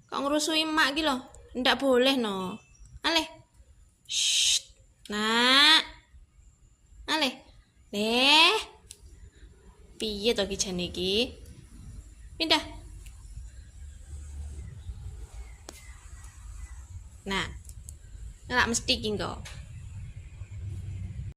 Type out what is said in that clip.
Kok ngerusui emak gitu loh? Ndak boleh no. Ale. Shh. Nak. Ale. Leh. Piye to ki jane iki? Pindah. Nah. Nggak mesti ki kok.